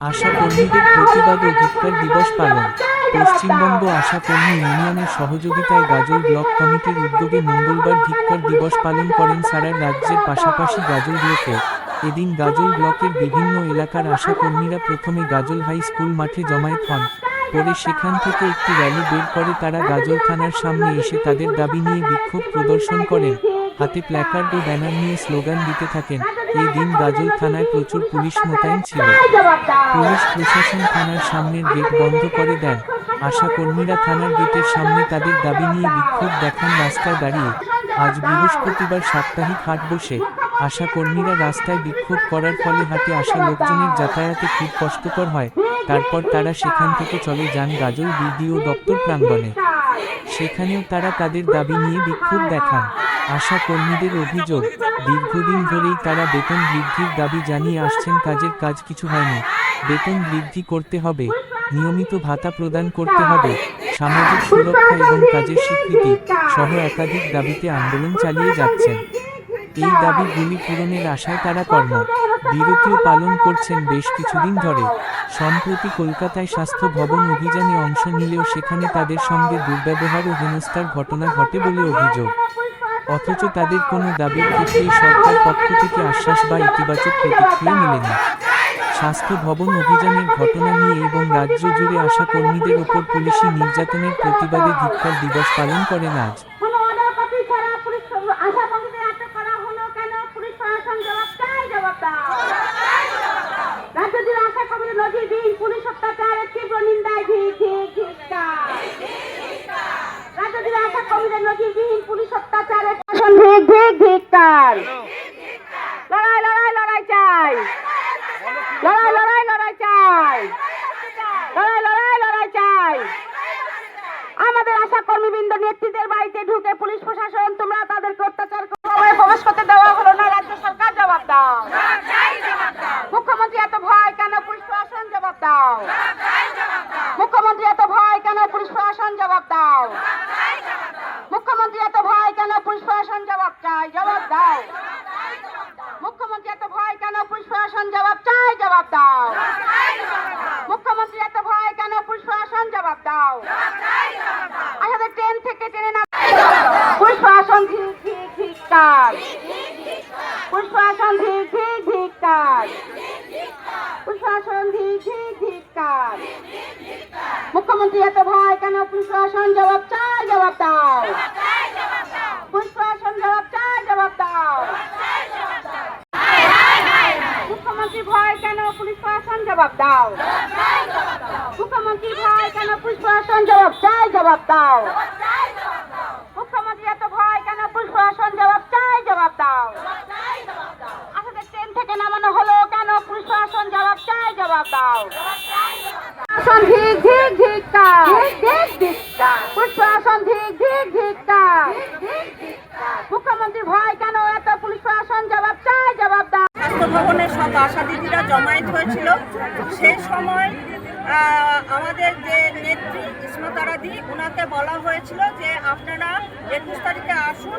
আশা কর্মীদের প্রতিবাদ ও ধিক্কার দিবস পালন। পশ্চিমবঙ্গ আশা কর্মী ইউনিয়নের সহযোগিতায় গাজল ব্লক কমিটির উদ্যোগে মঙ্গলবার ধিক্কার দিবস পালন করেন সারা রাজ্যের পাশাপাশি গাজল ব্লকও। এদিন গাজল ব্লকের বিভিন্ন এলাকার আশা কর্মীরা প্রথমে গাজল হাই স্কুল মাঠে জমায়েত হন। পরে সেখান থেকে একটি র্যালি বের করে তারা গাজল থানার সামনে এসে তাদের দাবি নিয়ে বিক্ষোভ প্রদর্শন করেন। হাতে প্ল্যাকার্ড ও ব্যানার নিয়ে স্লোগান দিতে থাকেন। এই দিন গাজল থানায় প্রচুর পুলিশ মোতায়েন ছিল। পুলিশ প্রশাসন থানার সামনের গেট বন্ধ করে দেন। আশা কর্মীরা থানার গেটের সামনে তাদের দাবি নিয়ে বিক্ষোভ দেখান রাস্তায় দাঁড়িয়ে। আজ বৃহস্পতিবার সাপ্তাহিক হাট বসে। আশা কর্মীরা রাস্তায় বিক্ষোভ করার ফলে হাটে আসা লোকজনের যাতায়াতে খুব কষ্টকর হয়। তারপর তারা সেখান থেকে চলে যান গাজল বিডিও দপ্তর প্রাঙ্গণে। সেখানেও তারা তাদের দাবি নিয়ে বিক্ষোভ দেখান। আশা কর্মীদের অভিযোগ, দীর্ঘদিন ধরেই তারা বেতন বৃদ্ধির দাবি জানিয়ে আসছেন, কাজের কাজ কিছু হয়নি। বেতন বৃদ্ধি করতে হবে, নিয়মিত ভাতা প্রদান করতে হবে, সামাজিক সুরক্ষা এবং কাজের স্বীকৃতি সহ একাধিক দাবিতে আন্দোলন চালিয়ে যাচ্ছেন। এই দাবিগুলি পূরণের আশায় তারা বিরতিও পালন করছেন বেশ কিছুদিন ধরে। সম্প্রতি কলকাতায় স্বাস্থ্য ভবন অভিযানে অংশ নিলেও সেখানে তাদের সঙ্গে দুর্ব্যবহার ও হেনস্থার ঘটনা ঘটে বলে অভিযোগ। অথচ তাদের কোনো দাবির ক্ষেত্রেই সরকার পক্ষ থেকে আশ্বাস বা ইতিবাচক প্রতিক্রিয়া মেলেনি। স্বাস্থ্য ভবন অভিযানের ঘটনা নিয়ে এবং রাজ্য জুড়ে আশা কর্মীদের ওপর পুলিশি নির্যাতনের প্রতিবাদে ধিক্কার দিবস পালন করেন আজ। আমাদের আশা কর্মীবৃন্দ নেতৃত্বের বাড়িতে ঢুকে পুলিশ প্রশাসন তোমরা তাদেরকে অত্যাচার করে প্রবেশ করতে দেওয়া হলো না, রাজ্য সরকার জবাব দাও। মুখ্যমন্ত্রী এত ভয় কেন, পুলিশ প্রশাসন জবাব দাও। মুখ্যমন্ত্রী এত ভয় কেন, পুলিশ প্রশাসন জবাব দাও। মুখ্যমন্ত্রী এত ভয় কেন, পুলিশ প্রশাসন জবাব চাই, জবাব দাও। মুখ্যমন্ত্রী এত ভয় কেন, পুলিশ প্রশাসন জবাব চাই, জবাব দাও। মুখ্যমন্ত্রী এত ভয় কেন, পুলিশ প্রশাসন জবাব দাও। আমাদের ট্রেন থেকে টেনে না পুলিশ প্রশাসন ধিক্কার, পুলিশ প্রশাসন ধিক্কার, পুলিশ প্রশাসন ধিক্কার। মুখ্যমন্ত্রী এত ভয় কেন, পুলিশ প্রশাসন জবাব চাই, জবাব দাও। পুলিশ প্রশাসন জবাব চাই, জবাব দাও। মুখ্যমন্ত্রী ভয় কেন, পুলিশ প্রশাসন জবাব দাও। মুখ্যমন্ত্রী ভয় কেন, পুলিশ প্রশাসন জবাব চাই, জবাব দাও। মুখ্যমন্ত্রী এত ভয় কেন, পুলিশ প্রশাসন জবাব চাই, জবাব দাও। আমাদের ট্রেন থেকে নামানো হলো কেন, পুলিশ প্রশাসন জবাব চাই, জবাব দাও। প্রশাসন ধিক্কার, পুলিশ প্রশাসন ধিক্কার। মুখ্যমন্ত্রী ভয় কেন, এত পুলিশ প্রশাসন জবাব চাই, জবাব দাও। স্বাস্থ্য ভবনে সব আশা দিদিরা জমায়েত হয়েছিল। সেই সময় আমাদের যে নেত্রী ইসমতারাদি, ওনাকে বলা হয়েছিল যে আপনারা 21 তারিখে আসুন,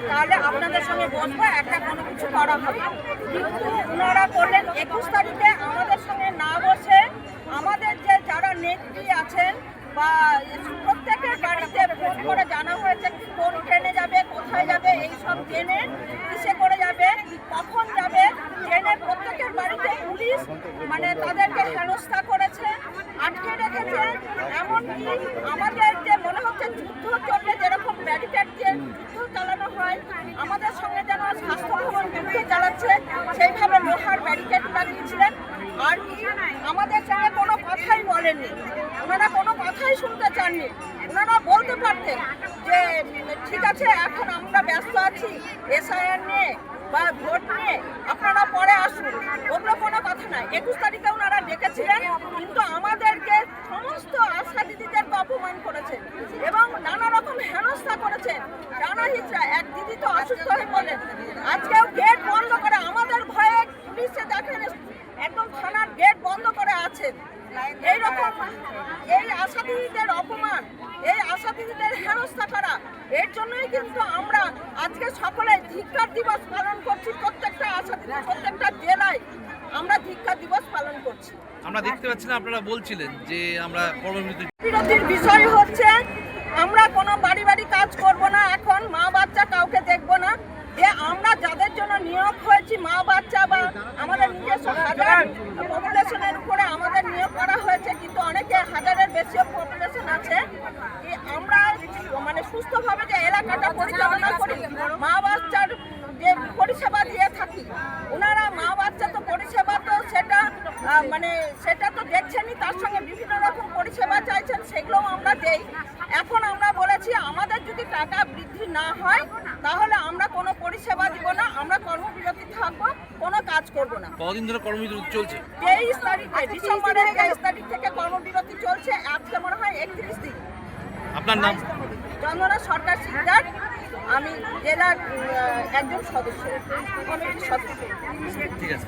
তাহলে আপনাদের সঙ্গে বসবো, একটা কোনো কিছু করা হবে। কিন্তু ওনারা করলেন 21 তারিখে আমাদের সঙ্গে না বসে আমাদের যে যারা নেত্রী আছেন বা প্রত্যেকের বাড়িতে ফোন করে জানা হয়েছে কোন ট্রেনে যাবে, কোথায় যাবে, এই সব ট্রেনে কিসে করে যাবে, কখন যাবে। ট্রেনের প্রত্যেকের বাড়িতে পুলিশ তাদেরকে হেনস্থা করেছে, আটকে রেখেছে। এমনকি আমাদের যে মনে হচ্ছে যুদ্ধ চললে যেরকম ব্যারিকেড দিয়ে যুদ্ধ চালানো হয়, আমাদের সঙ্গে যেন স্বাস্থ্য ভবন যুদ্ধ চালাচ্ছে সেইভাবে লোহার ব্যারিকেড লাগিয়েছিলেন। আর আমাদের সঙ্গে কোনো কথাই বলেননি, ওনারা কোনো কথাই শুনতে চাননি। ওনারা বলতে পারতেন যে ঠিক আছে, এখন আমরা ব্যস্ত আছি এসআইআর নিয়ে বা ভোট নিয়ে, আপনারা পরে আসুন, ওগুলো কোনো কথা নাই। 21 তারিখে ওনারা ডেকেছিলেন, কিন্তু আমাদেরকে সমস্ত আশা দিদিদেরকে অপমান করেছেন এবং নানা রকম হেনস্থা করেছেন। জানা হিচড়া এক দিদি তো অসুস্থ হয়ে পড়লেন, আজকেও গেট বন্ধ করে আমাদের ভয়ে পুলিশে দেখেন একদম থানার গেট বন্ধ করে আছেন। এইরকম এই আশা দিদিদের অপমান, এই আশা দিদিদের হেনস্থা করা, এর জন্যই কিন্তু আমরা আজকে সকলে ধিক্কার দিবস পালন করছি। প্রত্যেকটা আশা দিদি প্রত্যেকটা জেলায় আমরা ধিক্কার দিবস পালন করছি। আমরা দেখতে পাচ্ছিলাম আপনারা বলছিলেন যে আমরা কর্মবিরতি বিরতির বিষয় হচ্ছে আমরা কোনো বাড়ি বাড়ি কাজ করব না, এখন মা বাচ্চা কাউকে দেখব না, যে আমরা যাদের জন্য নিয়োগ হয়েছি মা বাচ্চা বা আমাদের নিজস্ব হাজার পপুলেশনের উপরে আমাদের নিয়োগ করা হয়েছে, কিন্তু অনেকে হাজারের বেশিও পপুলেশন আছে, যে আমরা মানে সুস্থভাবে যে এলাকাটা পরিচালনা করি, মা বাচ্চার যে পরিষেবা দিয়ে থাকি, ওনারা মা বাচ্চা তো পরিষেবা তো সেটা মানে সেটা তো দেখছেনই, তার সঙ্গে বিভিন্ন রকম পরিষেবা চাইছেন, সেগুলোও আমরা দেই। এখন আমরা বলেছি আমাদের যদি টাকা বৃদ্ধি না হয় তাহলে আমরা কোনো পরিষেবা দিব না, আমরা কর্মবিরতি থাকবো, কোনো কাজ করব না। কদিন ধরে কর্মবিরতি চলছে? 23 তারিখে ডিসেম্বরের 23 তারিখ থেকে কর্মবিরতি চলছে, আজকে মনে হয় 31 দিন। আপনার নাম? চন্দনা সরকার সিকদার, আমি জেলার একজন সদস্য, কমিটির সদস্য। ঠিক আছে।